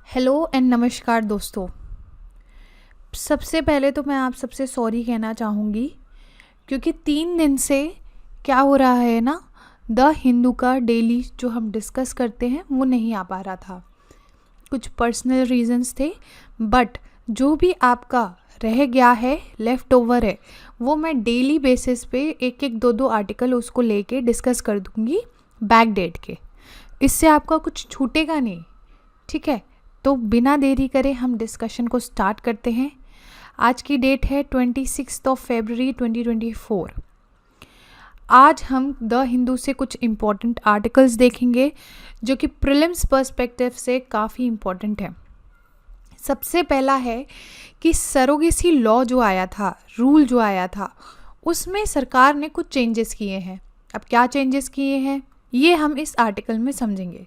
Hello and नमस्कार दोस्तों। सबसे पहले तो मैं आप सबसे सॉरी कहना चाहूँगी क्योंकि 3 दिन से क्या हो रहा है ना, द हिंदू का डेली जो हम डिस्कस करते हैं वो नहीं आ पा रहा था। कुछ पर्सनल रीजंस थे, बट जो भी आपका रह गया है, लेफ़्ट ओवर है, वो मैं डेली बेसिस पे एक एक दो आर्टिकल उसको लेके डिस्कस कर दूँगी बैक डेट के। इससे आपका कुछ छूटेगा नहीं, ठीक है। तो बिना देरी करे हम डिस्कशन को स्टार्ट करते हैं। आज की डेट है 26 फरवरी 2024। आज हम द हिंदू से कुछ इम्पॉर्टेंट आर्टिकल्स देखेंगे जो कि प्रीलिम्स पर्सपेक्टिव से काफ़ी इम्पॉर्टेंट है। सबसे पहला है कि सरोगेसी लॉ जो आया था, रूल जो आया था, उसमें सरकार ने कुछ चेंजेस किए हैं। अब क्या चेंजेस किए हैं ये हम इस आर्टिकल में समझेंगे।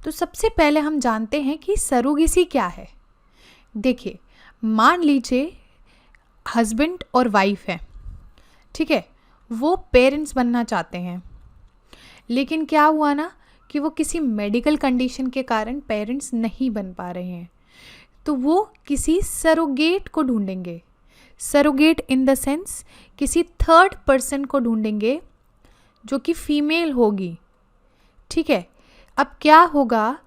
तो सबसे पहले हम जानते हैं कि सरोगेसी क्या है। देखिए, मान लीजिए हस्बैंड और वाइफ है, ठीक है, वो पेरेंट्स बनना चाहते हैं, लेकिन क्या हुआ ना कि वो किसी मेडिकल कंडीशन के कारण पेरेंट्स नहीं बन पा रहे हैं, तो वो किसी सरोगेट को ढूंढेंगे। सरोगेट इन द सेंस किसी थर्ड पर्सन को ढूंढेंगे जो कि फीमेल होगी, ठीक है। अब क्या होगा,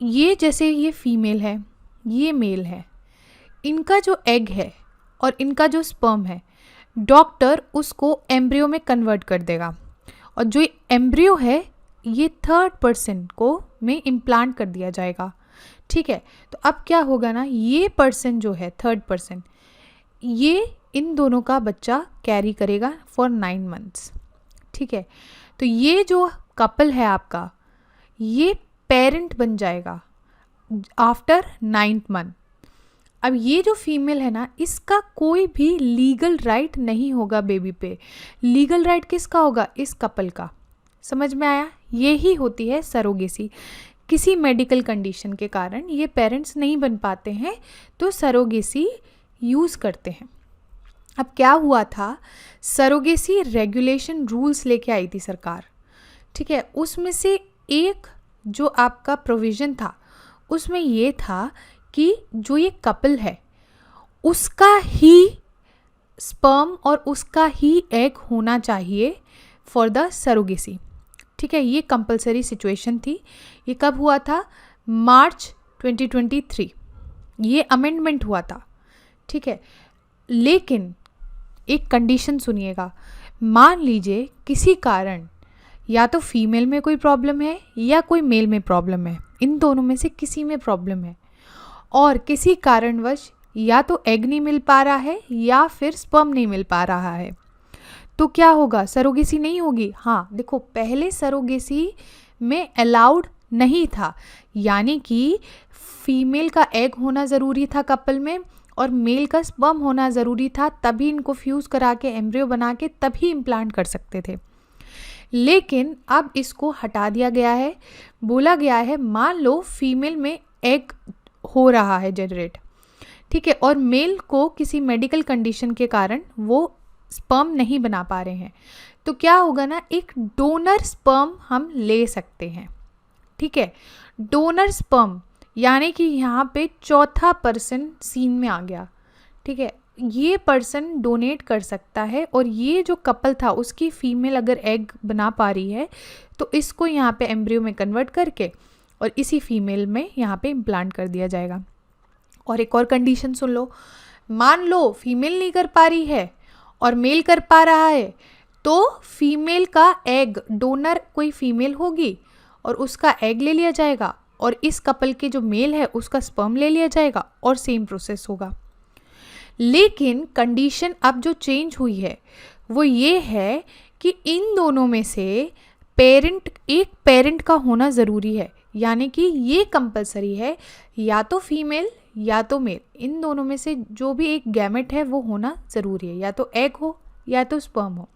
ये जैसे ये फीमेल है, ये मेल है, इनका जो एग है और इनका जो स्पर्म है, डॉक्टर उसको एम्ब्रियो में कन्वर्ट कर देगा, और जो एम्ब्रियो है ये थर्ड पर्सन को में इम्प्लांट कर दिया जाएगा, ठीक है। तो अब क्या होगा ना, ये पर्सन जो है थर्ड पर्सन, ये इन दोनों का बच्चा कैरी करेगा फॉर 9 मंथ्स, ठीक है। तो ये जो कपल है आपका, ये पेरेंट बन जाएगा आफ्टर 9th मंथ। अब ये जो फीमेल है ना, इसका कोई भी लीगल राइट नहीं होगा बेबी पे। लीगल राइट किसका होगा? इस कपल का। समझ में आया? ये ही होती है सरोगेसी। किसी मेडिकल कंडीशन के कारण ये पेरेंट्स नहीं बन पाते हैं तो सरोगेसी यूज़ करते हैं। अब क्या हुआ था, सरोगेसी रेगुलेशन रूल्स लेके आई थी सरकार, ठीक है। उसमें से एक जो आपका प्रोविज़न था उसमें ये था कि जो ये कपल है उसका ही स्पर्म और उसका ही एग होना चाहिए फॉर द सरोगेसी, ठीक है। ये कंपलसरी सिचुएशन थी। ये कब हुआ था? मार्च 2023 ये अमेंडमेंट हुआ था, ठीक है। लेकिन एक कंडीशन सुनिएगा, मान लीजिए किसी कारण या तो फीमेल में कोई प्रॉब्लम है या कोई मेल में प्रॉब्लम है, इन दोनों में से किसी में प्रॉब्लम है, और किसी कारणवश या तो एग नहीं मिल पा रहा है या फिर स्पर्म नहीं मिल पा रहा है, तो क्या होगा? सरोगेसी नहीं होगी। हाँ देखो, पहले सरोगेसी में अलाउड नहीं था, यानी कि फीमेल का एग होना ज़रूरी था कपल में और मेल का स्पर्म होना ज़रूरी था, तभी इनको फ्यूज़ करा के एम्ब्रियो बना के तभी इम्प्लांट कर सकते थे। लेकिन अब इसको हटा दिया गया है। बोला गया है, मान लो फीमेल में एग हो रहा है जनरेट, ठीक है, और मेल को किसी मेडिकल कंडीशन के कारण वो स्पर्म नहीं बना पा रहे हैं, तो क्या होगा ना, एक डोनर स्पर्म हम ले सकते हैं, ठीक है। डोनर स्पर्म यानी कि यहाँ पे चौथा पर्सन सीन में आ गया, ठीक है। ये पर्सन डोनेट कर सकता है और ये जो कपल था उसकी फीमेल अगर एग बना पा रही है तो इसको यहाँ पे एम्ब्रियो में कन्वर्ट करके और इसी फीमेल में यहाँ पे इम्प्लांट कर दिया जाएगा। और एक और कंडीशन सुन लो, मान लो फीमेल नहीं कर पा रही है और मेल कर पा रहा है, तो फीमेल का एग, डोनर कोई फीमेल होगी और उसका एग ले लिया जाएगा और इस कपल के जो मेल है उसका स्पर्म ले लिया जाएगा और सेम प्रोसेस होगा। लेकिन कंडीशन अब जो चेंज हुई है वो ये है कि इन दोनों में से एक पेरेंट का होना ज़रूरी है, यानी कि ये कंपलसरी है, या तो फीमेल या तो मेल, इन दोनों में से जो भी एक गैमेट है वो होना ज़रूरी है, या तो एग हो या तो स्पर्म हो,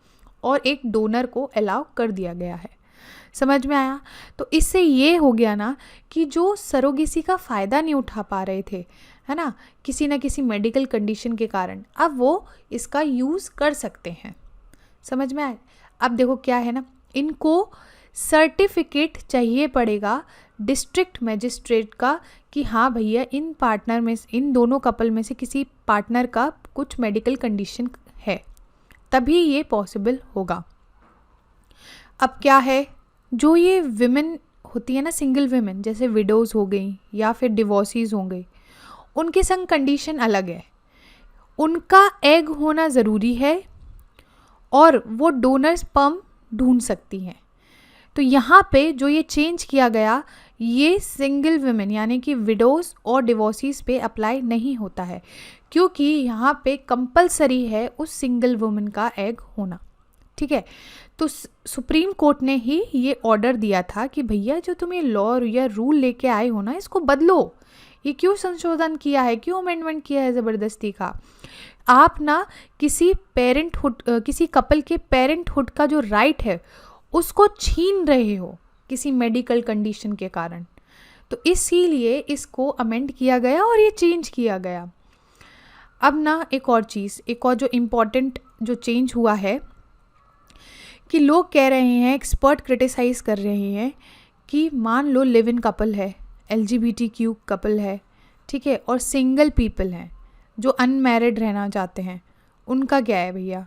और एक डोनर को अलाउ कर दिया गया है। समझ में आया? तो इससे ये हो गया ना कि जो सरोगेसी का फ़ायदा नहीं उठा पा रहे थे, है ना, किसी ना किसी मेडिकल कंडीशन के कारण, अब वो इसका यूज़ कर सकते हैं। समझ में आया? अब देखो क्या है ना, इनको सर्टिफिकेट चाहिए पड़ेगा डिस्ट्रिक्ट मजिस्ट्रेट का कि हाँ भैया इन पार्टनर में, इन दोनों कपल में से किसी पार्टनर का कुछ मेडिकल कंडीशन है, तभी ये पॉसिबल होगा। अब क्या है, जो ये विमेन होती है ना, सिंगल विमेन, जैसे विडोज़ हो गई या फिर डिवोर्सीज हो गई, उनके संग कंडीशन अलग है। उनका एग होना ज़रूरी है और वो डोनर स्पर्म ढूंढ सकती हैं। तो यहाँ पे जो ये चेंज किया गया, ये सिंगल विमेन यानी कि विडोज़ और डिवोर्सीज पे अप्लाई नहीं होता है, क्योंकि यहाँ पे कंपलसरी है उस सिंगल वुमेन का एग होना। ठीक है, तो सुप्रीम कोर्ट ने ही ये ऑर्डर दिया था कि भैया जो तुम ये लॉ या रूल लेके आए हो ना, इसको बदलो। ये क्यों संशोधन किया है, क्यों अमेंडमेंट किया है ज़बरदस्ती का? आप ना किसी पेरेंटहुड, किसी कपल के पेरेंटहुड का जो राइट है उसको छीन रहे हो किसी मेडिकल कंडीशन के कारण। तो इसीलिए इसको अमेंड किया गया और ये चेंज किया गया। अब ना एक और चीज़, एक और जो इम्पोर्टेंट जो चेंज हुआ है कि लोग कह रहे हैं, एक्सपर्ट क्रिटिसाइज कर रहे हैं कि मान लो लिव इन कपल है, LGBTQ कपल है, ठीक है, और सिंगल पीपल हैं जो अनमैरिड रहना चाहते हैं, उनका क्या है भैया,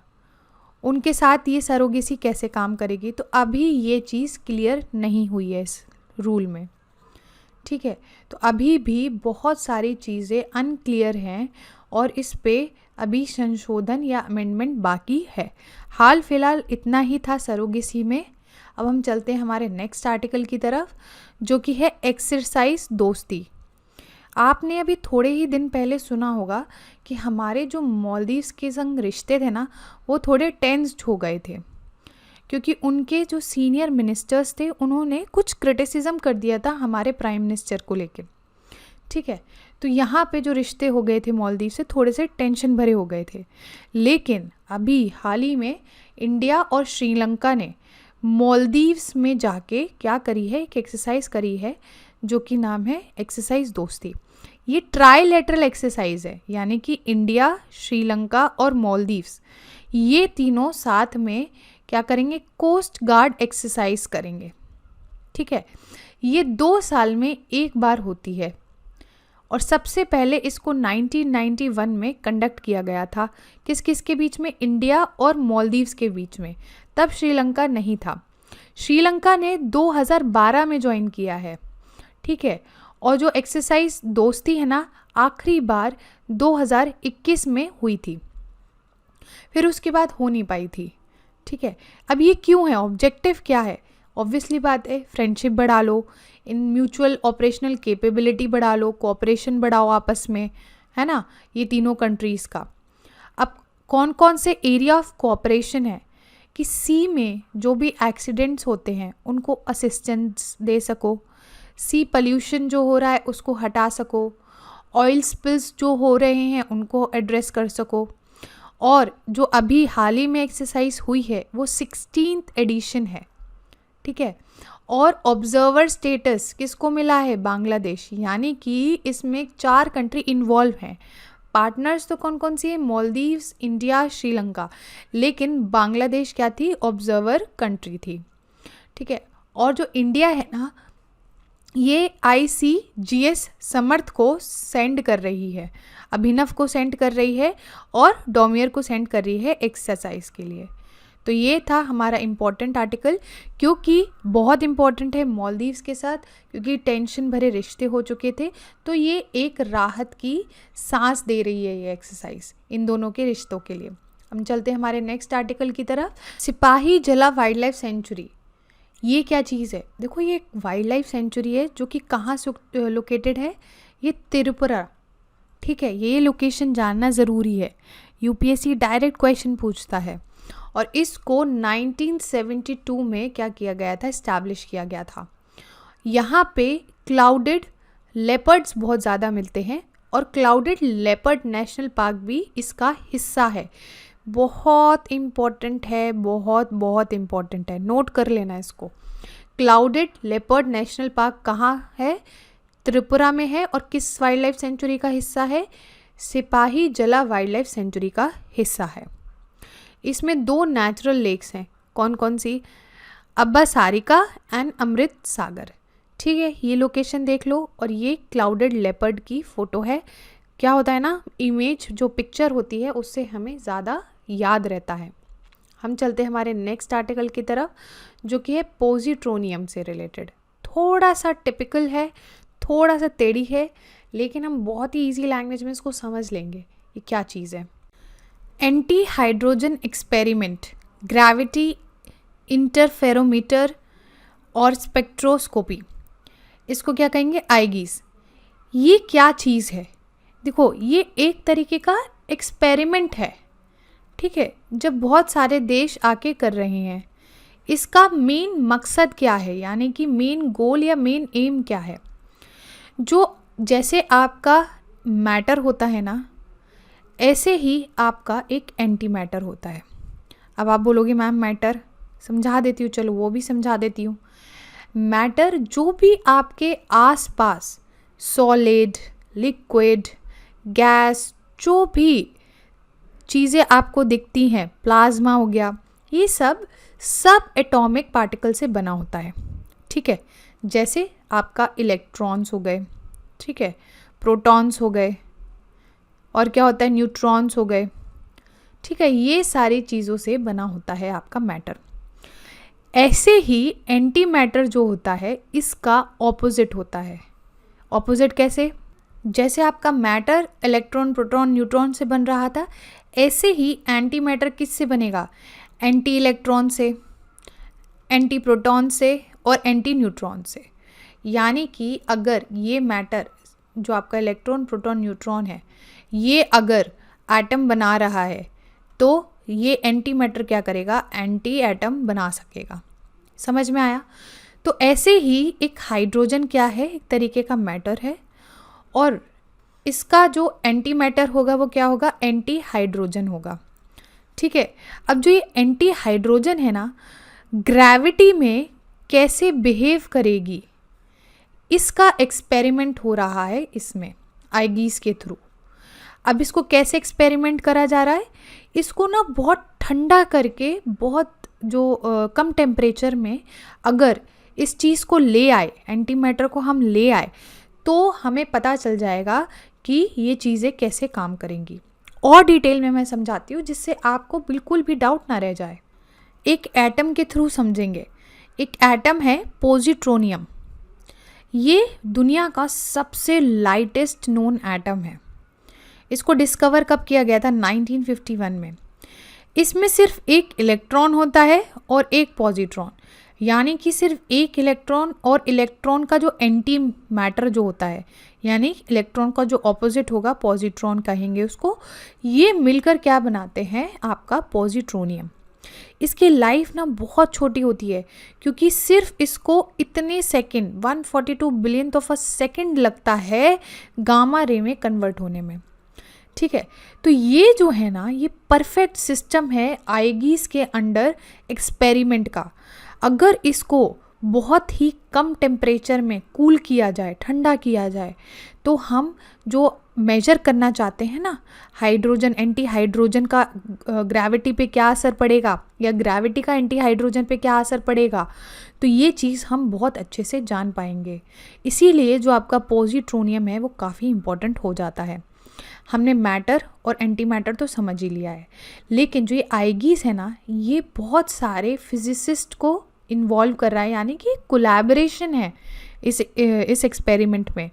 उनके साथ ये सरोगेसी कैसे काम करेगी? तो अभी ये चीज़ क्लियर नहीं हुई है इस रूल में। ठीक है, तो अभी भी बहुत सारी चीज़ें अनक्लियर हैं और इस पे अभी संशोधन या अमेंडमेंट बाकी है। हाल फिलहाल इतना ही था सरोगेसी में। अब हम चलते हैं हमारे नेक्स्ट आर्टिकल की तरफ, जो कि है एक्सरसाइज दोस्ती। आपने अभी थोड़े ही दिन पहले सुना होगा कि हमारे जो मालदीव्स के संग रिश्ते थे ना, वो थोड़े टेंस्ड हो गए थे, क्योंकि उनके जो सीनियर मिनिस्टर्स थे उन्होंने कुछ क्रिटिसिज्म कर दिया था हमारे प्राइम मिनिस्टर को लेके। ठीक है, तो यहाँ पे जो रिश्ते हो गए थे मालदीव से, थोड़े से टेंशन भरे हो गए थे। लेकिन अभी हाल ही में इंडिया और श्रीलंका ने मालदीव्स में जाके क्या करी है, एक एक्सरसाइज करी है जो कि नाम है एक्सरसाइज दोस्ती। ये ट्राइलेटरल एक्सरसाइज है, यानी कि इंडिया, श्रीलंका और मालदीव्स ये तीनों साथ में क्या करेंगे, कोस्ट गार्ड एक्सरसाइज करेंगे। ठीक है, ये 2 साल में एक बार होती है और सबसे पहले इसको 1991 में कंडक्ट किया गया था। किस किस के बीच में? इंडिया और मालदीव्स के बीच में। तब श्रीलंका नहीं था। श्रीलंका ने 2012 में ज्वाइन किया है। ठीक है, और जो एक्सरसाइज दोस्ती है ना, आखिरी बार 2021 में हुई थी, फिर उसके बाद हो नहीं पाई थी। ठीक है, अब ये क्यों है, ऑब्जेक्टिव क्या है? ऑब्वियसली बात है, फ्रेंडशिप बढ़ा लो, इन म्यूचुअल ऑपरेशनल कैपेबिलिटी बढ़ा लो, कोऑपरेशन बढ़ाओ आपस में, है ना, ये तीनों कंट्रीज़ का। अब कौन कौन से एरिया ऑफ कोऑपरेशन है कि सी में जो भी एक्सीडेंट्स होते हैं उनको असिस्टेंस दे सको, सी पॉल्यूशन जो हो रहा है उसको हटा सको, ऑयल स्पिल्स जो हो रहे हैं उनको एड्रेस कर सको। और जो अभी हाल ही में एक्सरसाइज हुई है वो 16th एडिशन है। ठीक है, और ऑब्जर्वर स्टेटस किसको मिला है? बांग्लादेश, यानी कि इसमें 4 कंट्री इन्वॉल्व हैं। पार्टनर्स तो कौन कौन सी है? मालदीव्स, इंडिया, श्रीलंका, लेकिन बांग्लादेश क्या थी? ऑब्जर्वर कंट्री थी। ठीक है, और जो इंडिया है ना, ये ICGS समर्थ को सेंड कर रही है, अभिनव को सेंड कर रही है और डोमियर को सेंड कर रही है एक्सरसाइज के लिए। तो ये था हमारा इम्पॉर्टेंट आर्टिकल, क्योंकि बहुत इम्पॉर्टेंट है मालदीव्स के साथ, क्योंकि टेंशन भरे रिश्ते हो चुके थे। तो ये एक राहत की सांस दे रही है ये एक्सरसाइज इन दोनों के रिश्तों के लिए। हम चलते हैं हमारे नेक्स्ट आर्टिकल की तरफ। सिपाही जला वाइल्ड लाइफ सेंचुरी, ये क्या चीज़ है? देखो, ये एक वाइल्ड लाइफ सेंचुरी है जो कि कहाँ लोकेटेड है? ये त्रिपुरा। ठीक है, ये लोकेशन जानना ज़रूरी है, UPSC डायरेक्ट क्वेश्चन पूछता है। और इसको 1972 में क्या किया गया था? इस्टेब्लिश किया गया था। यहाँ पे क्लाउडेड लेपर्ड्स बहुत ज़्यादा मिलते हैं और क्लाउडेड लेपर्ड नेशनल पार्क भी इसका हिस्सा है। बहुत इम्पॉर्टेंट है, बहुत बहुत इम्पॉर्टेंट है, नोट कर लेना इसको। क्लाउडेड लेपर्ड नेशनल पार्क कहाँ है? त्रिपुरा में है। और किस वाइल्ड लाइफ सेंचुरी का हिस्सा है? सिपाही जला वाइल्ड लाइफ सेंचुरी का हिस्सा है। इसमें 2 नेचुरल लेक्स हैं। कौन कौन सी? अब्बा सारिका एंड अमृत सागर। ठीक है, ये लोकेशन देख लो और ये क्लाउडेड लेपर्ड की फ़ोटो है। क्या होता है ना, इमेज जो पिक्चर होती है उससे हमें ज़्यादा याद रहता है। हम चलते हैं हमारे नेक्स्ट आर्टिकल की तरफ, जो कि है पॉजिट्रोनियम से रिलेटेड। थोड़ा सा टिपिकल है, थोड़ा सा टेढ़ी है, लेकिन हम बहुत ही ईजी लैंग्वेज में इसको समझ लेंगे ये क्या चीज़ है। Anti hydrogen experiment, gravity interferometer और स्पेक्ट्रोस्कोपी, इसको क्या कहेंगे, आईगीज। ये क्या चीज़ है? देखो, ये एक तरीके का एक्सपेरिमेंट है, ठीक है, जब बहुत सारे देश आके कर रहे हैं। इसका मेन मकसद क्या है, यानी कि मेन गोल या मेन एम क्या है? जो जैसे आपका मैटर होता है ना, ऐसे ही आपका एक एंटी मैटर होता है। अब आप बोलोगे मैम मैटर, समझा देती हूँ, चलो वो भी समझा देती हूँ। मैटर जो भी आपके आसपास सॉलिड, लिक्विड, गैस, जो भी चीज़ें आपको दिखती हैं, प्लाज्मा हो गया, ये सब एटॉमिक पार्टिकल से बना होता है, ठीक है। जैसे आपका इलेक्ट्रॉन्स हो गए, ठीक है, प्रोटॉन्स हो गए, और क्या होता है, न्यूट्रॉन्स हो गए, ठीक है। ये सारी चीज़ों से बना होता है आपका मैटर। ऐसे ही एंटी मैटर जो होता है इसका ऑपोजिट होता है। ऑपोजिट कैसे? जैसे आपका मैटर इलेक्ट्रॉन, प्रोटॉन, न्यूट्रॉन से बन रहा था, ऐसे ही एंटी मैटर किससे बनेगा? एंटी इलेक्ट्रॉन से, एंटी प्रोटॉन से और एंटी न्यूट्रॉन से। यानी कि अगर ये मैटर जो आपका इलेक्ट्रॉन, प्रोटॉन, न्यूट्रॉन है, ये अगर एटम बना रहा है तो ये एंटी मैटर क्या करेगा? एंटी एटम बना सकेगा। समझ में आया? तो ऐसे ही एक हाइड्रोजन क्या है? एक तरीके का मैटर है, और इसका जो एंटी मैटर होगा वो क्या होगा? एंटी हाइड्रोजन होगा, ठीक है। अब जो ये एंटी हाइड्रोजन है ना, ग्रेविटी में कैसे बिहेव करेगी, इसका एक्सपेरिमेंट हो रहा है इसमें आईगीज के थ्रू। अब इसको कैसे एक्सपेरिमेंट करा जा रहा है? इसको ना बहुत ठंडा करके, बहुत जो कम टेम्परेचर में अगर इस चीज़ को ले आए, एंटी मैटर को हम ले आए, तो हमें पता चल जाएगा कि ये चीज़ें कैसे काम करेंगी। और डिटेल में मैं समझाती हूँ जिससे आपको बिल्कुल भी डाउट ना रह जाए। एक एटम के थ्रू समझेंगे। एक एटम है पॉजिट्रोनियम। ये दुनिया का सबसे लाइटेस्ट नोन एटम है। इसको डिस्कवर कब किया गया था? 1951 में। इसमें सिर्फ एक इलेक्ट्रॉन होता है और एक पॉजिट्रॉन, यानी कि सिर्फ एक इलेक्ट्रॉन, और इलेक्ट्रॉन का जो एंटी मैटर जो होता है, यानी इलेक्ट्रॉन का जो ऑपोजिट होगा, पॉजिट्रॉन कहेंगे उसको, ये मिलकर क्या बनाते हैं? आपका पॉजिट्रोनियम। इसकी लाइफ ना बहुत छोटी होती है, क्योंकि सिर्फ इसको इतने second, 142 billion of a second लगता है गामा रे में कन्वर्ट होने में, ठीक है। तो ये जो है ना, ये परफेक्ट सिस्टम है आईगीज के अंडर एक्सपेरिमेंट का। अगर इसको बहुत ही कम टेम्परेचर में कूल किया जाए, ठंडा किया जाए, तो हम जो मेजर करना चाहते हैं ना, हाइड्रोजन, एंटी हाइड्रोजन का ग्रेविटी पे क्या असर पड़ेगा, या ग्रेविटी का एंटी हाइड्रोजन पे क्या असर पड़ेगा, तो ये चीज़ हम बहुत अच्छे से जान पाएंगे। इसीलिए जो आपका पॉजिट्रोनियम है वो काफ़ी इम्पॉर्टेंट हो जाता है। हमने मैटर और एंटी मैटर तो समझ ही लिया है, लेकिन जो ये आईगीज है ना, ये बहुत सारे फिजिसिस्ट को इन्वॉल्व कर रहा है, यानी कि कोलैबोरेशन है इस एक्सपेरिमेंट में,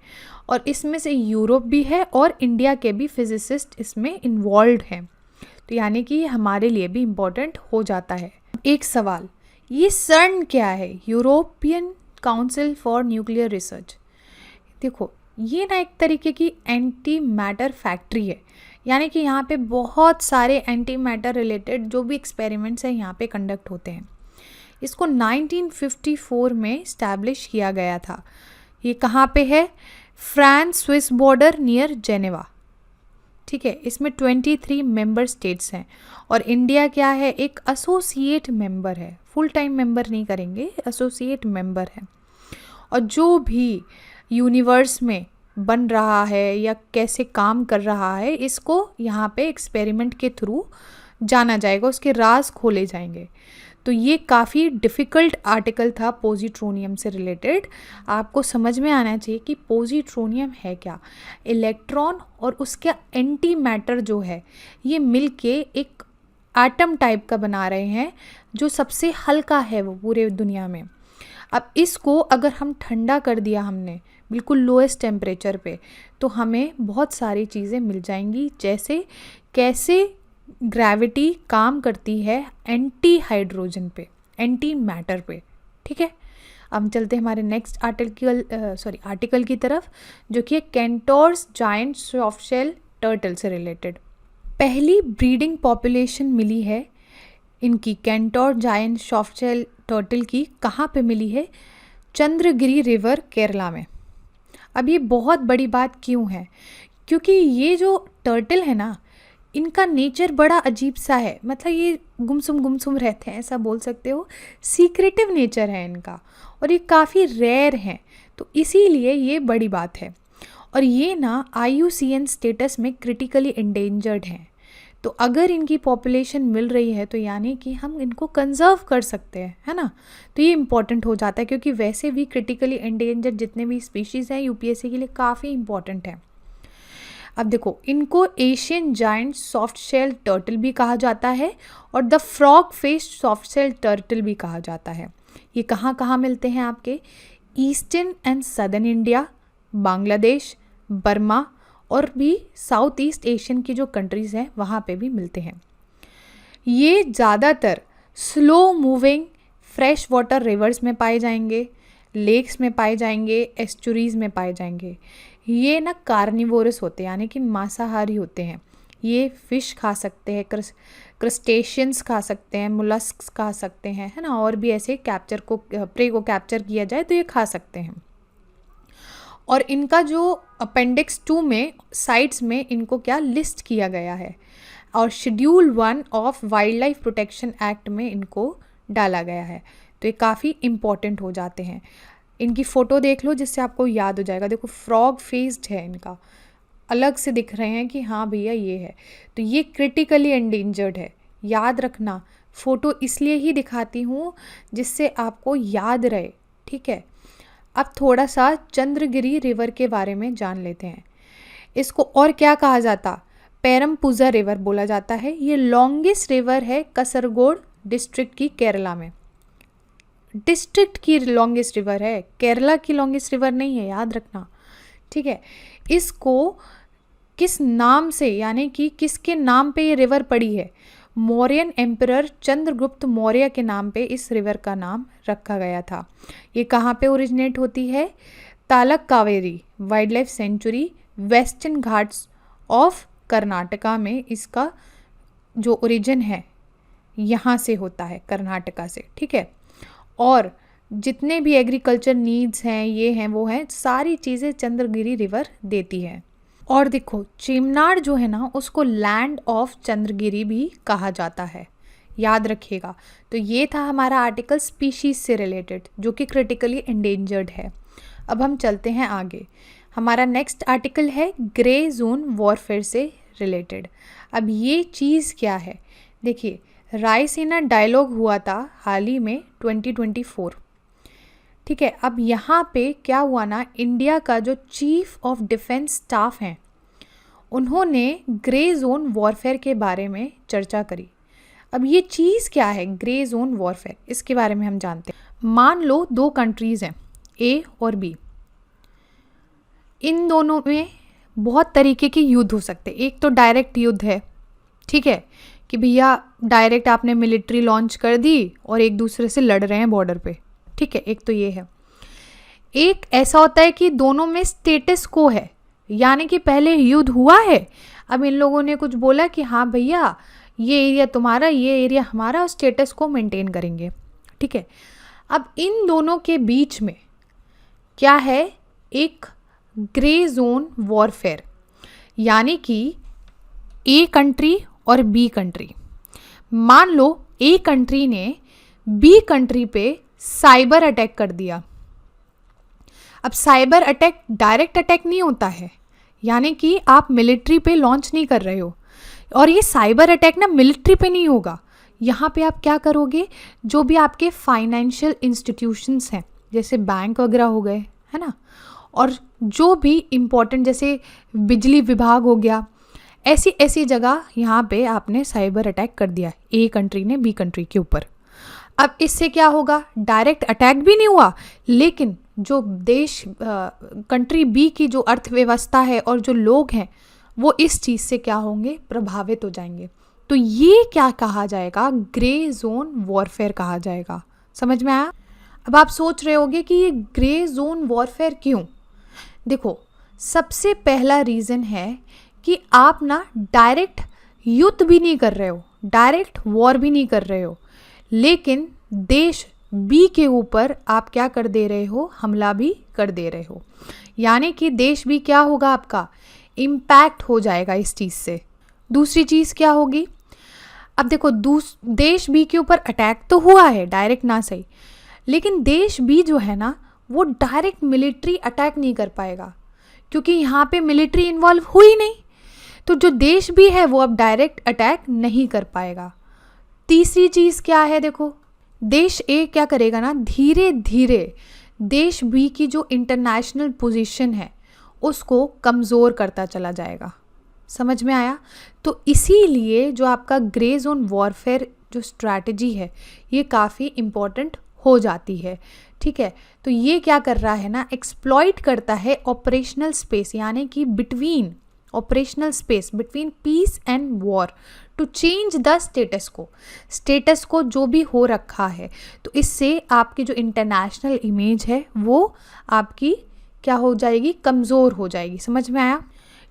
और इसमें से यूरोप भी है और इंडिया के भी फिजिसिस्ट इसमें इन्वॉल्व हैं। तो यानी कि हमारे लिए भी इम्पोर्टेंट हो जाता है। एक सवाल, ये सर्न क्या है? European council for nuclear research. देखो, ये ना एक तरीके की एंटी मैटर फैक्ट्री है, यानी कि यहाँ पे बहुत सारे एंटी मैटर रिलेटेड जो भी एक्सपेरिमेंट्स हैं यहाँ पे कंडक्ट होते हैं। इसको 1954 में इस्टेब्लिश किया गया था। ये कहाँ पे है? France Swiss border near Geneva, ठीक है। इसमें 23 मेंबर स्टेट्स हैं, और इंडिया क्या है? एक एसोसिएट मेंबर है, फुल टाइम मेंबर नहीं करेंगे, एसोसिएट मेंबर है। और जो भी यूनिवर्स में बन रहा है या कैसे काम कर रहा है, इसको यहाँ पे एक्सपेरिमेंट के थ्रू जाना जाएगा, उसके राज खोले जाएंगे। तो ये काफ़ी डिफ़िकल्ट आर्टिकल था पॉजिट्रोनियम से रिलेटेड। आपको समझ में आना चाहिए कि पॉजिट्रोनियम है क्या। इलेक्ट्रॉन और उसका एंटी मैटर जो है ये मिलके एक एटम टाइप का बना रहे हैं जो सबसे हल्का है वो पूरे दुनिया में। अब इसको अगर हम ठंडा कर दिया हमने बिल्कुल लोएस्ट टेम्परेचर पे, तो हमें बहुत सारी चीज़ें मिल जाएंगी, जैसे कैसे ग्रेविटी काम करती है एंटी हाइड्रोजन पे, एंटी मैटर पे। ठीक है, अब हम चलते हैं हमारे नेक्स्ट आर्टिकल की तरफ, जो कि है Cantor's giant soft shell turtle से रिलेटेड। पहली ब्रीडिंग पॉपुलेशन मिली है इनकी Cantor giant soft shell turtle की, कहाँ पे मिली है? चंद्रगिरी रिवर केरला में। अब ये बहुत बड़ी बात क्यों है? क्योंकि ये जो टर्टल है ना, इनका नेचर बड़ा अजीब सा है, मतलब ये गुमसुम रहते हैं, ऐसा बोल सकते हो। सीक्रेटिव नेचर है इनका और ये काफ़ी रेयर हैं, तो इसीलिए ये बड़ी बात है। और ये ना IUCN स्टेटस में क्रिटिकली एंडेंजर्ड हैं। तो अगर इनकी पॉपुलेशन मिल रही है तो यानी कि हम इनको कंजर्व कर सकते हैं, है ना। तो ये इम्पॉर्टेंट हो जाता है, क्योंकि वैसे भी क्रिटिकली एंडेंजर्ड जितने भी स्पीशीज़ हैं UPSC के लिए काफ़ी इम्पॉर्टेंट है। अब देखो, इनको Asian giant soft shell turtle भी कहा जाता है और the frog faced soft shell turtle भी कहा जाता है। ये कहाँ कहाँ मिलते हैं आपके? Eastern and southern India, Bangladesh, Burma और भी साउथ ईस्ट एशियन की जो कंट्रीज़ हैं वहाँ पे भी मिलते हैं। ये ज़्यादातर slow moving fresh water reverse में पाए जाएंगे, लेक्स में पाए जाएंगे, एस्चुरीज़ में पाए जाएंगे। ये ना कार्निवोरस होते हैं, यानी कि मांसाहारी होते हैं। ये फ़िश खा सकते हैं, क्रस्टेशियंस खा सकते हैं, मोलस्क्स खा सकते हैं, है ना, और भी ऐसे प्रे को कैप्चर किया जाए तो ये खा सकते हैं। और इनका जो अपेंडिक्स 2 में साइट्स में इनको क्या लिस्ट किया गया है, और schedule 1 of wild life protection act में इनको डाला गया है। तो ये काफ़ी इम्पॉर्टेंट हो जाते हैं। इनकी फ़ोटो देख लो जिससे आपको याद हो जाएगा। देखो, फ्रॉग फेस्ड है, इनका अलग से दिख रहे हैं कि हाँ भैया ये है। तो ये क्रिटिकली एंडेंजर्ड है, याद रखना। फ़ोटो इसलिए ही दिखाती हूँ जिससे आपको याद रहे, ठीक है। अब थोड़ा सा चंद्रगिरी रिवर के बारे में जान लेते हैं। इसको और क्या कहा जाता? पेरमपुजा रिवर बोला जाता है। ये लॉन्गेस्ट रिवर है कसरगोड डिस्ट्रिक्ट की, केरला में। डिस्ट्रिक्ट की लॉन्गेस्ट रिवर है, केरला की लॉन्गेस्ट रिवर नहीं है, याद रखना, ठीक है। इसको किस नाम से, यानी कि किसके नाम पे ये रिवर पड़ी है? मौर्यन एम्परर चंद्रगुप्त मौर्य के नाम पे इस रिवर का नाम रखा गया था। ये कहाँ पे ओरिजिनेट होती है? Tala Kaveri wildlife sanctuary, western ghats of Karnataka में इसका जो ओरिजिन है यहाँ से होता है, कर्नाटका से, ठीक है। और जितने भी एग्रीकल्चर नीड्स हैं, ये हैं वो हैं, सारी चीज़ें चंद्रगिरी रिवर देती है। और देखो, चिमनाड़ जो है ना, उसको लैंड ऑफ चंद्रगिरी भी कहा जाता है, याद रखिएगा। तो ये था हमारा आर्टिकल स्पीशीज़ से रिलेटेड, जो कि क्रिटिकली एंडेंजर्ड है। अब हम चलते हैं आगे। हमारा नेक्स्ट आर्टिकल है ग्रे जोन वॉरफेयर से रिलेटेड। अब ये चीज़ क्या है? देखिए, रायसीना डायलॉग हुआ था हाल ही में 2024, ठीक है। अब यहाँ पे क्या हुआ ना, इंडिया का जो चीफ ऑफ डिफेंस स्टाफ हैं उन्होंने ग्रे जोन वॉरफेयर के बारे में चर्चा करी। अब ये चीज़ क्या है ग्रे जोन वॉरफेयर, इसके बारे में हम जानते हैं। मान लो 2 कंट्रीज़ हैं, A और B। इन दोनों में बहुत तरीके के युद्ध हो सकते हैं। एक तो डायरेक्ट युद्ध है, ठीक है, कि भैया डायरेक्ट आपने मिलिट्री लॉन्च कर दी और एक दूसरे से लड़ रहे हैं बॉर्डर पे, ठीक है, एक तो ये है। एक ऐसा होता है कि दोनों में स्टेटस को है, यानी कि पहले युद्ध हुआ है, अब इन लोगों ने कुछ बोला कि हाँ भैया ये एरिया तुम्हारा, ये एरिया हमारा, और स्टेटस को मेंटेन करेंगे, ठीक है। अब इन दोनों के बीच में क्या है? एक ग्रे जोन वॉरफेयर, यानी कि A कंट्री और B कंट्री। मान लो A कंट्री ने B कंट्री पे साइबर अटैक कर दिया। अब साइबर अटैक डायरेक्ट अटैक नहीं होता है, यानी कि आप मिलिट्री पे लॉन्च नहीं कर रहे हो, और ये साइबर अटैक ना मिलिट्री पे नहीं होगा, यहाँ पे आप क्या करोगे, जो भी आपके फाइनेंशियल इंस्टीट्यूशंस हैं जैसे बैंक वगैरह हो गए, है ना, और जो भी इम्पोर्टेंट जैसे बिजली विभाग हो गया, ऐसी ऐसी जगह यहाँ पे आपने साइबर अटैक कर दिया ए कंट्री ने बी कंट्री के ऊपर। अब इससे क्या होगा, डायरेक्ट अटैक भी नहीं हुआ, लेकिन जो देश कंट्री बी की जो अर्थव्यवस्था है और जो लोग हैं वो इस चीज़ से क्या होंगे, प्रभावित हो जाएंगे। तो ये क्या कहा जाएगा, ग्रे जोन वॉरफेयर कहा जाएगा। समझ में आया? अब आप सोच रहे होगे कि ये ग्रे जोन वॉरफेयर क्यों? देखो, सबसे पहला रीज़न है कि आप ना डायरेक्ट युद्ध भी नहीं कर रहे हो, डायरेक्ट वॉर भी नहीं कर रहे हो, लेकिन देश बी के ऊपर आप क्या कर दे रहे हो, हमला भी कर दे रहे हो। यानी कि देश बी क्या होगा, आपका इम्पैक्ट हो जाएगा इस चीज़ से। दूसरी चीज़ क्या होगी, अब देखो देश बी के ऊपर अटैक तो हुआ है, डायरेक्ट ना सही, लेकिन देश बी जो है ना वो डायरेक्ट मिलिट्री अटैक नहीं कर पाएगा, क्योंकि यहाँ पे मिलिट्री इन्वॉल्व हुई नहीं। तो जो देश बी है वो अब डायरेक्ट अटैक नहीं कर पाएगा। तीसरी चीज़ क्या है, देखो देश ए क्या करेगा ना, धीरे धीरे देश बी की जो इंटरनेशनल पोजीशन है उसको कमज़ोर करता चला जाएगा। समझ में आया? तो इसीलिए जो आपका ग्रे जोन वॉरफेयर जो स्ट्रैटेजी है ये काफ़ी इम्पॉर्टेंट हो जाती है। ठीक है, तो ये क्या कर रहा है ना, एक्सप्लॉइट करता है ऑपरेशनल स्पेस, यानी कि between operational space between peace and war to change the status quo जो भी हो रखा है। तो इससे आपकी जो इंटरनेशनल इमेज है वो आपकी क्या हो जाएगी, कमज़ोर हो जाएगी। समझ में आया?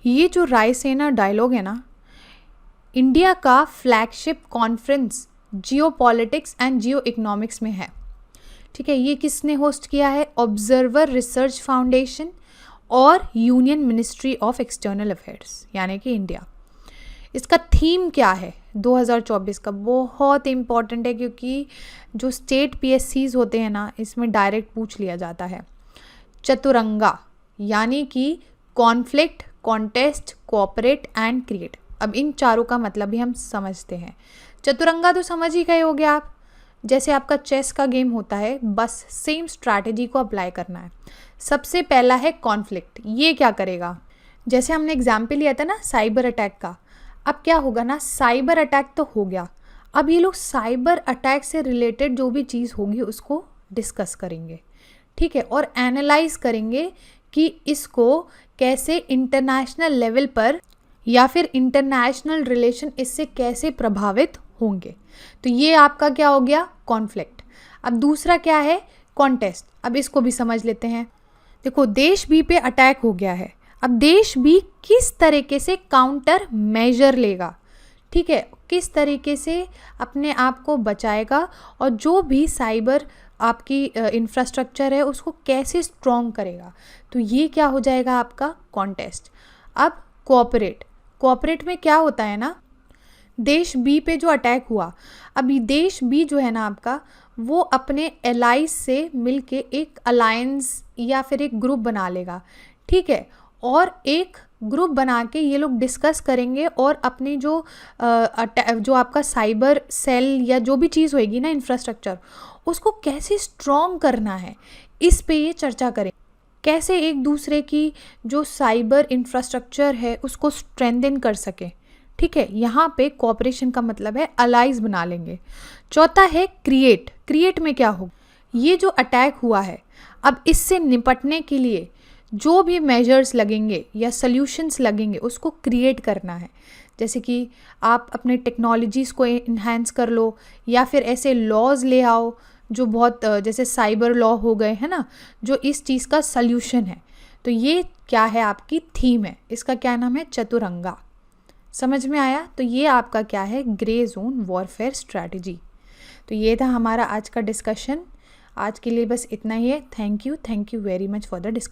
ये जो रायसेना डायलॉग है ना, इंडिया का flagship conference Jio politics and Jio economics में है। ठीक है, ये किसने होस्ट किया है, ऑब्जर्वर रिसर्च फाउंडेशन और union ministry of external affairs यानी कि इंडिया। इसका थीम क्या है 2024 का, बहुत इम्पॉर्टेंट है, क्योंकि जो स्टेट PSCs होते हैं ना इसमें डायरेक्ट पूछ लिया जाता है। चतुरंगा यानी कि conflict, contest, cooperate and create. अब इन चारों का मतलब भी हम समझते हैं। चतुरंगा तो समझ ही गए होगे आप, जैसे आपका चेस का गेम होता है, बस सेम स्ट्रैटेजी को अप्लाई करना है। सबसे पहला है कॉन्फ्लिक्ट। ये क्या करेगा, जैसे हमने एग्जाम्पल लिया था ना साइबर अटैक का, अब क्या होगा ना, साइबर अटैक तो हो गया, अब ये लोग साइबर अटैक से रिलेटेड जो भी चीज़ होगी उसको डिस्कस करेंगे। ठीक है, और एनालाइज करेंगे कि इसको कैसे इंटरनेशनल लेवल पर या फिर इंटरनेशनल रिलेशन इससे कैसे प्रभावित होंगे। तो ये आपका क्या हो गया, कॉन्फ्लिक्ट। अब दूसरा क्या है, कॉन्टेस्ट। अब इसको भी समझ लेते हैं। देखो, देश बी पे अटैक हो गया है, अब देश बी किस तरीके से काउंटर मेजर लेगा, ठीक है, किस तरीके से अपने आप को बचाएगा और जो भी साइबर आपकी इंफ्रास्ट्रक्चर है उसको कैसे स्ट्रॉन्ग करेगा। तो ये क्या हो जाएगा आपका कॉन्टेस्ट। अब कोऑपरेट में क्या होता है ना, देश बी पे जो अटैक हुआ, अभी देश बी जो है ना आपका, वो अपने एलाइज से मिलके एक अलायंस या फिर एक ग्रुप बना लेगा। ठीक है, और एक ग्रुप बना के ये लोग डिस्कस करेंगे और अपने जो आपका साइबर सेल या जो भी चीज़ होएगी ना इंफ्रास्ट्रक्चर, उसको कैसे स्ट्रॉन्ग करना है इस पे ये चर्चा करें, कैसे एक दूसरे की जो साइबर इंफ्रास्ट्रक्चर है उसको स्ट्रेंथन कर सके। ठीक है, यहाँ पे कोऑपरेशन का मतलब है अलाइज बना लेंगे। चौथा है क्रिएट में क्या हो, ये जो अटैक हुआ है अब इससे निपटने के लिए जो भी मेजर्स लगेंगे या सॉल्यूशंस लगेंगे उसको क्रिएट करना है। जैसे कि आप अपने टेक्नोलॉजीज़ को इन्हांस कर लो या फिर ऐसे लॉज ले आओ जो बहुत जैसे साइबर लॉ हो गए हैं ना, जो इस चीज़ का सल्यूशन है। तो ये क्या है, आपकी थीम है, इसका क्या नाम है, चतुरंगा। समझ में आया? तो ये आपका क्या है, ग्रे जोन वॉरफेयर स्ट्रैटेजी। तो ये था हमारा आज का डिस्कशन। आज के लिए बस इतना ही है। Thank you very much for the discussion.